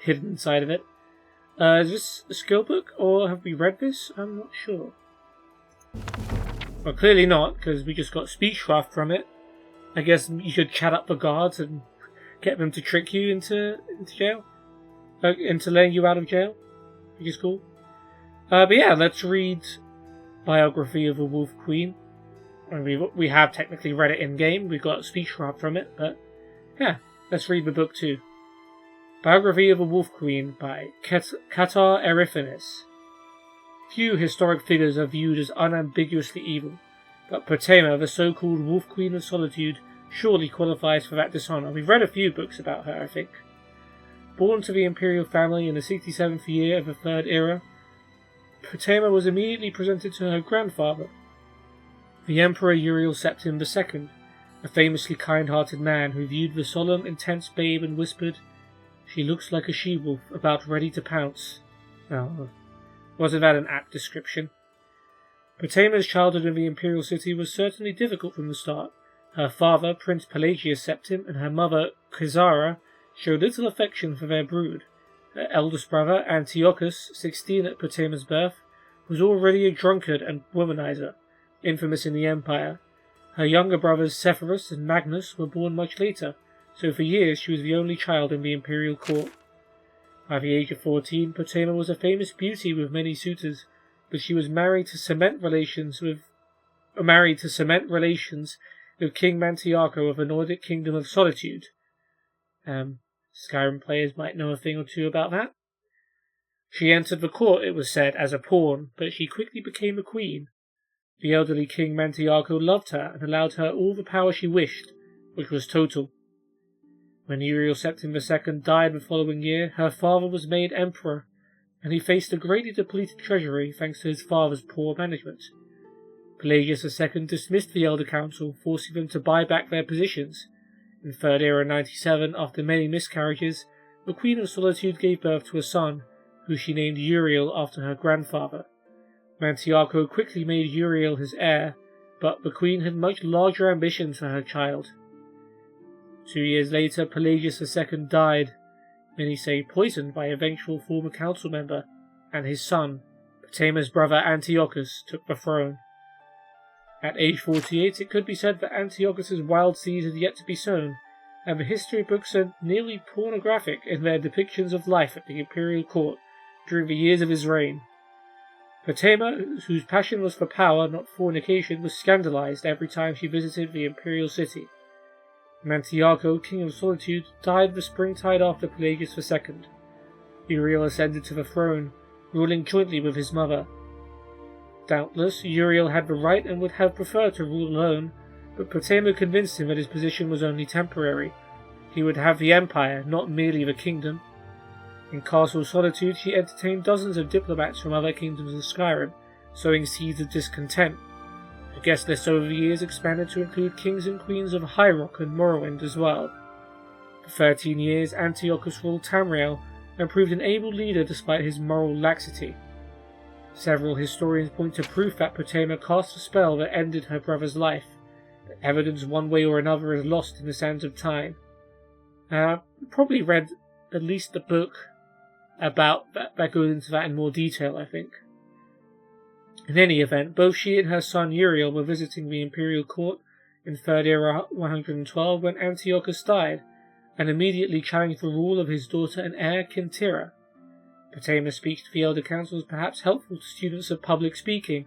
hidden inside of it. Is this a skill book, or have we read this? I'm not sure. Well, clearly not, because we just got speechcraft from it. I guess you should chat up the guards and get them to trick you into jail, into letting you out of jail, which is cool. But yeah, let's read Biography of a Wolf Queen. And we have technically read it in game. We've got speechcraft from it, but yeah, let's read the book too. Biography of a Wolf Queen by Qatar Eryphanes. Few historic figures are viewed as unambiguously evil, but Potema, the so-called Wolf Queen of Solitude, surely qualifies for that dishonor. We've read a few books about her, I think. Born to the imperial family in the 67th year of the Third Era, Potema was immediately presented to her grandfather, the Emperor Uriel Septim II, a famously kind-hearted man who viewed the solemn, intense babe and whispered, "She looks like a she-wolf, about ready to pounce." Oh, wasn't that an apt description? Potema's childhood in the imperial city was certainly difficult from the start. Her father, Prince Pelagius Septim, and her mother, Kizara, showed little affection for their brood. Her eldest brother, Antiochus, 16 at Potema's birth, was already a drunkard and womanizer, infamous in the Empire. Her younger brothers Severus and Magnus were born much later, so for years she was the only child in the imperial court. By the age of 14, Potema was a famous beauty with many suitors, but she was married to cement relations with King Mantiarco of the Nordic Kingdom of Solitude. Skyrim players might know a thing or two about that. She entered the court, it was said, as a pawn, but she quickly became a queen. The elderly King Mantiarco loved her and allowed her all the power she wished, which was total. When Uriel Septim II died the following year, her father was made emperor, and he faced a greatly depleted treasury thanks to his father's poor management. Pelagius II dismissed the Elder Council, forcing them to buy back their positions. In Third Era 97, after many miscarriages, the Queen of Solitude gave birth to a son, who she named Uriel after her grandfather. Mantiarco quickly made Uriel his heir, but the Queen had much larger ambitions for her child. 2 years later, Pelagius II died, many say poisoned by a vengeful former council member, and his son, Potema's brother Antiochus, took the throne. At age 48, it could be said that Antiochus's wild seeds had yet to be sown, and the history books are nearly pornographic in their depictions of life at the imperial court during the years of his reign. Potema, whose passion was for power, not fornication, was scandalized every time she visited the imperial city. Mantiarco, King of Solitude, died the springtide after Pelagius II. Uriel ascended to the throne, ruling jointly with his mother. Doubtless, Uriel had the right and would have preferred to rule alone, but Potema convinced him that his position was only temporary. He would have the empire, not merely the kingdom. In Castle Solitude, she entertained dozens of diplomats from other kingdoms of Skyrim, sowing seeds of discontent. The guest list over the years expanded to include kings and queens of High Rock and Morrowind as well. For 13 years, Antiochus ruled Tamriel and proved an able leader despite his moral laxity. Several historians point to proof that Potema cast a spell that ended her brother's life, but evidence one way or another is lost in the sands of time. Probably read at least the book about that goes into that in more detail, I think. In any event, both she and her son Uriel were visiting the imperial court in Third Era 112 when Antiochus died, and immediately challenged the rule of his daughter and heir Kintira. Potema's speech to the Elder Council was perhaps helpful to students of public speaking.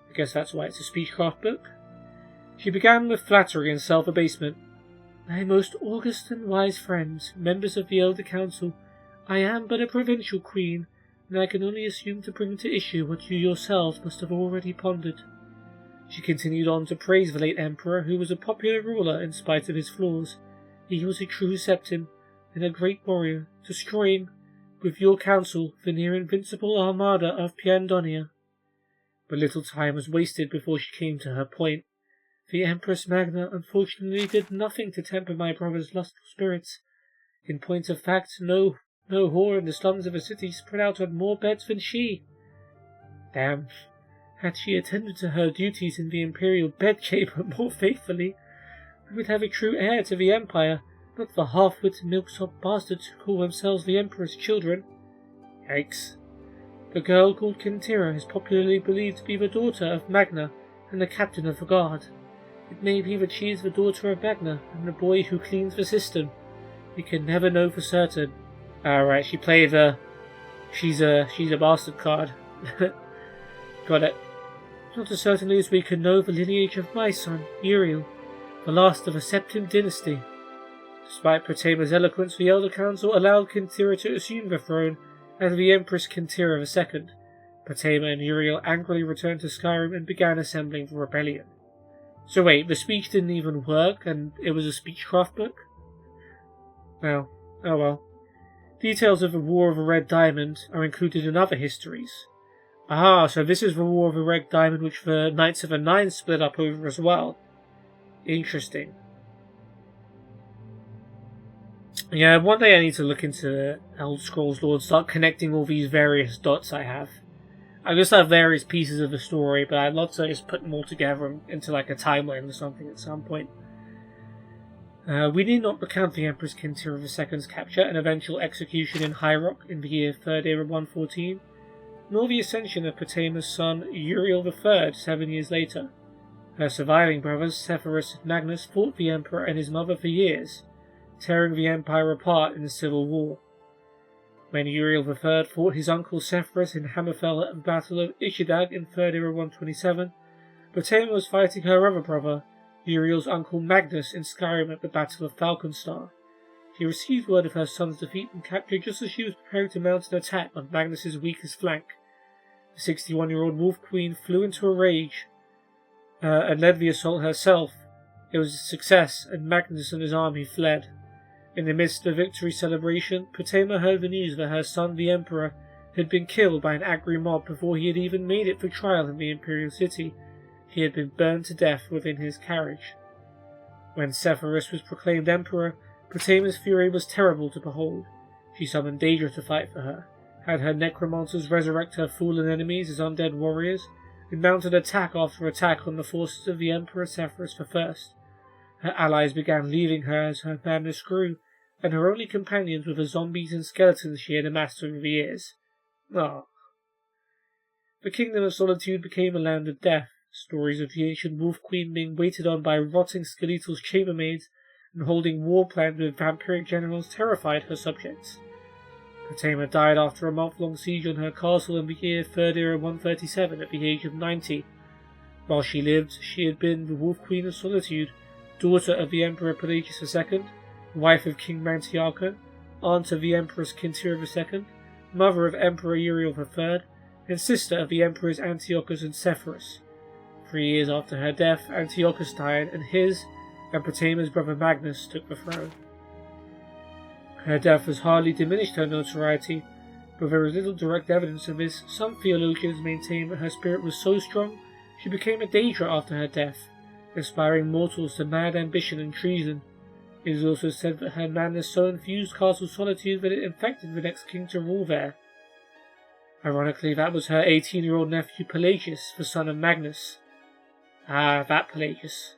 I guess that's why it's a speechcraft book. She began with flattery and self-abasement. My most august and wise friends, members of the Elder Council, I am but a provincial queen, and I can only assume to bring to issue what you yourselves must have already pondered. She continued on to praise the late emperor, who was a popular ruler in spite of his flaws. He was a true septim, and a great warrior, destroying, with your counsel, the near-invincible armada of Piandonia. But little time was wasted before she came to her point. The Empress Magna unfortunately did nothing to temper my brother's lustful spirits. In point of fact, no whore in the slums of a city spread out on more beds than she. Damn. Had she attended to her duties in the imperial bedchamber more faithfully, we would have a true heir to the empire, not the half-witted milksop bastards who call themselves the Emperor's children. Yikes. The girl called Kintira is popularly believed to be the daughter of Magna and the captain of the guard. It may be that she is the daughter of Magna and the boy who cleans the system. We can never know for certain. Alright, she played she's a bastard card. Got it. Not as certainly as we can know the lineage of my son, Uriel, the last of a Septim dynasty. Despite Potema's eloquence, the Elder Council allowed Kintira to assume the throne as the Empress Kintira II. Potema and Uriel angrily returned to Skyrim and began assembling the rebellion. So wait, the speech didn't even work, and it was a speechcraft book? Well, oh well. Details of the War of the Red Diamond are included in other histories. Ah, so this is the War of the Red Diamond which the Knights of the Nine split up over as well. Interesting. Yeah, one day I need to look into Elder Scrolls Lore and start connecting all these various dots I have. I just have various pieces of the story, but I'd love to just put them all together into like a timeline or something at some point. We need not recount the Empress Kintira II's capture and eventual execution in High Rock in the year 3rd Era 114, nor the ascension of Potema's son Uriel III 7 years later. Her surviving brothers, Sepphoris and Magnus, fought the Emperor and his mother for years, tearing the Empire apart in the Civil War. When Uriel III fought his uncle Sepphoris in Hammerfell at the Battle of Ishidag in 3rd Era 127, Potema was fighting her other brother, Uriel's uncle Magnus, in Skyrim at the Battle of Falconstar. She received word of her son's defeat and capture just as she was preparing to mount an attack on Magnus's weakest flank. The 61-year-old Wolf Queen flew into a rage. and led the assault herself. It was a success, and Magnus and his army fled. In the midst of the victory celebration, Potema heard the news that her son, the Emperor, had been killed by an angry mob before he had even made it for trial in the Imperial City. He had been burned to death within his carriage. When Sepphoris was proclaimed Emperor, Potema's fury was terrible to behold. She summoned Daedra to fight for her, had her necromancers resurrect her fallen enemies as undead warriors, and mounted attack after attack on the forces of the Emperor Sepphoris I. Her allies began leaving her as her madness grew, and her only companions were the zombies and skeletons she had amassed over the years. Ah. The Kingdom of Solitude became a land of death. Stories of the ancient Wolf Queen being waited on by rotting skeletal chambermaids and holding war plans with vampiric generals terrified her subjects. Potema died after a month-long siege on her castle in the year 3rd Era 137 at the age of 90. While she lived, she had been the Wolf Queen of Solitude, daughter of the Emperor Pelagius II, wife of King Mantiarcha, aunt of the Empress Quintira II, mother of Emperor Uriel III, and sister of the Emperors Antiochus and Sepphoris. 3 years after her death, Antiochus died, and his and Potema's brother Magnus took the throne. Her death has hardly diminished her notoriety, but there is little direct evidence of this. Some theologians maintain that her spirit was so strong she became a Daedra after her death, inspiring mortals to mad ambition and treason. It is also said that her madness so infused Castle Solitude that it infected the next king to rule there. Ironically, that was her 18-year-old nephew Pelagius, the son of Magnus. Ah, that Pelagius.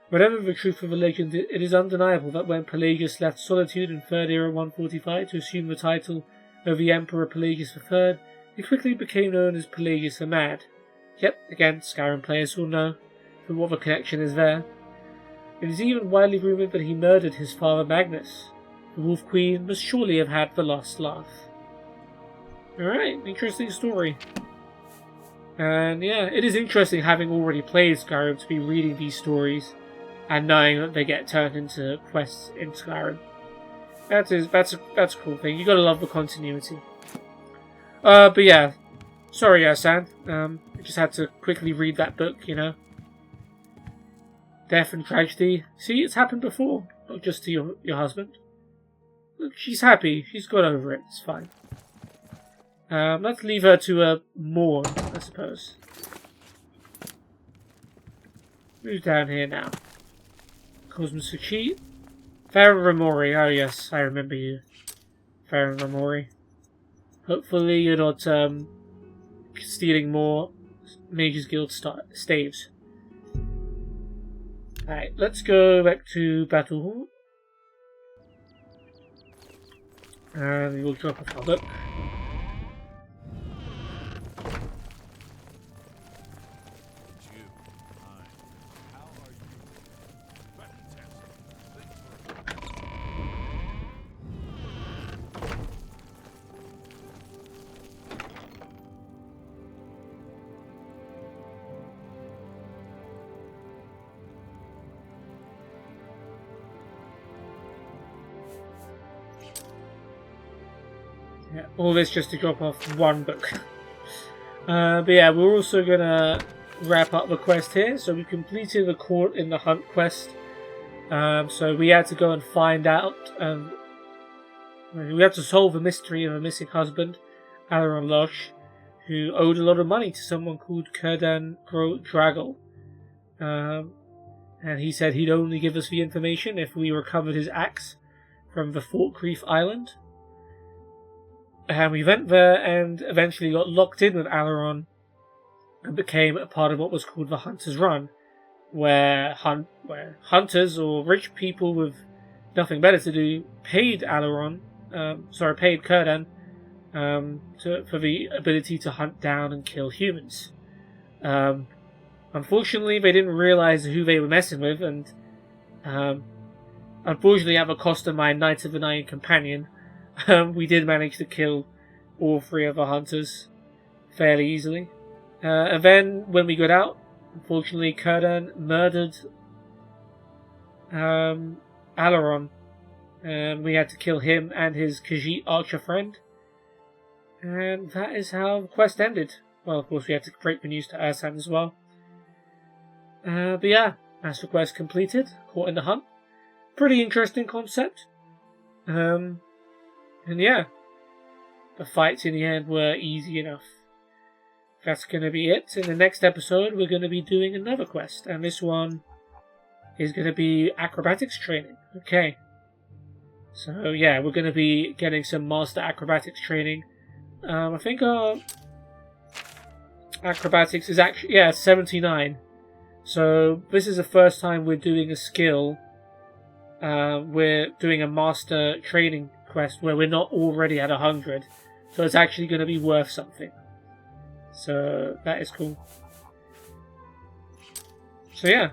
Whatever the truth of the legend, it is undeniable that when Pelagius left Solitude in 3rd Era 145 to assume the title of the Emperor Pelagius III, he quickly became known as Pelagius the Mad. Yep, again, Skyrim players will know from what the connection is there. It is even widely rumoured that he murdered his father Magnus. The Wolf Queen must surely have had the last laugh. Alright, interesting story. And yeah, it is interesting having already played Skyrim to be reading these stories and knowing that they get turned into quests in Skyrim. That's a cool thing. You gotta love the continuity. But yeah, sorry, San. I just had to quickly read that book, you know. Death and tragedy. See, it's happened before, not just to your husband. Look, she's happy. She's got over it. It's fine. Let's leave her to mourn, I suppose. Who's down here now? Cosmos Suchi? Farron Ramori. Oh yes, I remember you. Farron Ramori. Hopefully you're not stealing more Mages Guild staves. Alright, let's go back to Battle Hall. And we will drop off our book. Yeah, all this just to drop off one book. But yeah, we're also gonna wrap up the quest here. So we completed the Court in the Hunt quest. So we had to go and find out. We had to solve the mystery of a missing husband, Alaron Losh, who owed a lot of money to someone called Kurdan Dragol. And he said he'd only give us the information if we recovered his axe from the Fort Grief Island. And we went there and eventually got locked in with Alaron and became a part of what was called the Hunter's Run, where hunters or rich people with nothing better to do paid Kurdan for the ability to hunt down and kill humans. Unfortunately, they didn't realize who they were messing with, and unfortunately, at the cost of my Knight of the Nine companion, we did manage to kill all 3 of the hunters fairly easily. And then, when we got out, unfortunately, Kurdan murdered Alaron, and we had to kill him and his Khajiit archer friend. And that is how the quest ended. Well, of course, we had to break the news to Ursan as well. But yeah, Master Quest completed. Caught in the Hunt. Pretty interesting concept. And yeah, the fights in the end were easy enough. That's going to be it. In the next episode, we're going to be doing another quest, and this one is going to be acrobatics training. Okay. So yeah, we're going to be getting some master acrobatics training. I think our acrobatics is actually 79. So this is the first time we're doing a skill. We're doing a master training quest where we're not already at 100. So it's actually going to be worth something. So that is cool. So yeah.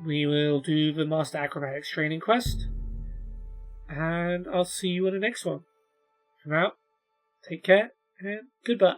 We will do the Master Acrobatics training quest. And I'll see you on the next one. For now, take care and goodbye.